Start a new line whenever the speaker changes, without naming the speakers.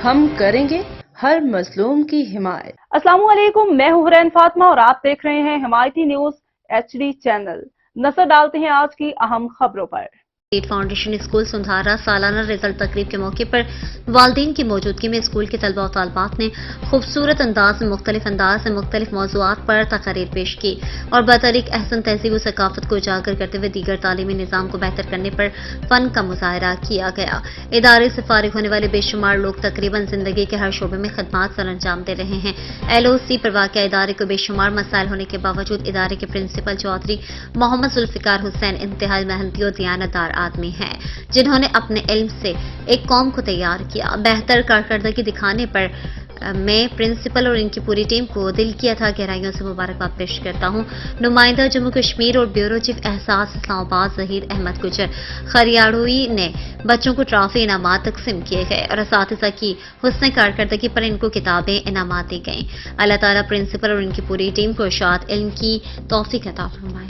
ہم کریں گے ہر مظلوم کی حمایت۔
السلام علیکم، میں ہوں حرین فاطمہ اور آپ دیکھ رہے ہیں حمایتی نیوز HD چینل۔ نظر ڈالتے ہیں آج کی اہم خبروں پر۔
اسٹیٹ فاؤنڈیشن اسکول سندھارا سالانہ رزلٹ تقریب کے موقع پر والدین کی موجودگی میں اسکول کے طلباء و طالبات نے خوبصورت انداز میں مختلف موضوعات پر تقاریر پیش کی اور بطریق احسن تہذیب و ثقافت کو اجاگر کرتے ہوئے دیگر تعلیمی نظام کو بہتر کرنے پر فن کا مظاہرہ کیا گیا۔ ادارے سے فارغ ہونے والے بے شمار لوگ تقریباً زندگی کے ہر شعبے میں خدمات سر انجام دے رہے ہیں۔ LOC پر واقع ادارے کو بے شمار مسائل ہونے کے باوجود ادارے کے پرنسپل چودھری محمد ذوالفقار حسین انتہائی محنتی اور دیانتدار آدمی ہیں، جنہوں نے اپنے علم سے ایک قوم کو تیار کیا۔ بہتر کارکردگی دکھانے پر میں پرنسپل اور ان کی پوری ٹیم کو دل کی اتھا گہرائیوں سے مبارکباد پیش کرتا ہوں۔ نمائندہ جموں کشمیر اور بیورو چیف احساس اسلام آباد ظہیر احمد گجر خریاڑوئی نے بچوں کو ٹرافی انعامات تقسیم کیے گئے اور اساتذہ کی حسن کارکردگی پر ان کو کتابیں انعامات دی گئیں۔ اللہ تعالیٰ پرنسپل اور ان کی پوری ٹیم کو ارشاد علم کی توفیق عطا فرمائے۔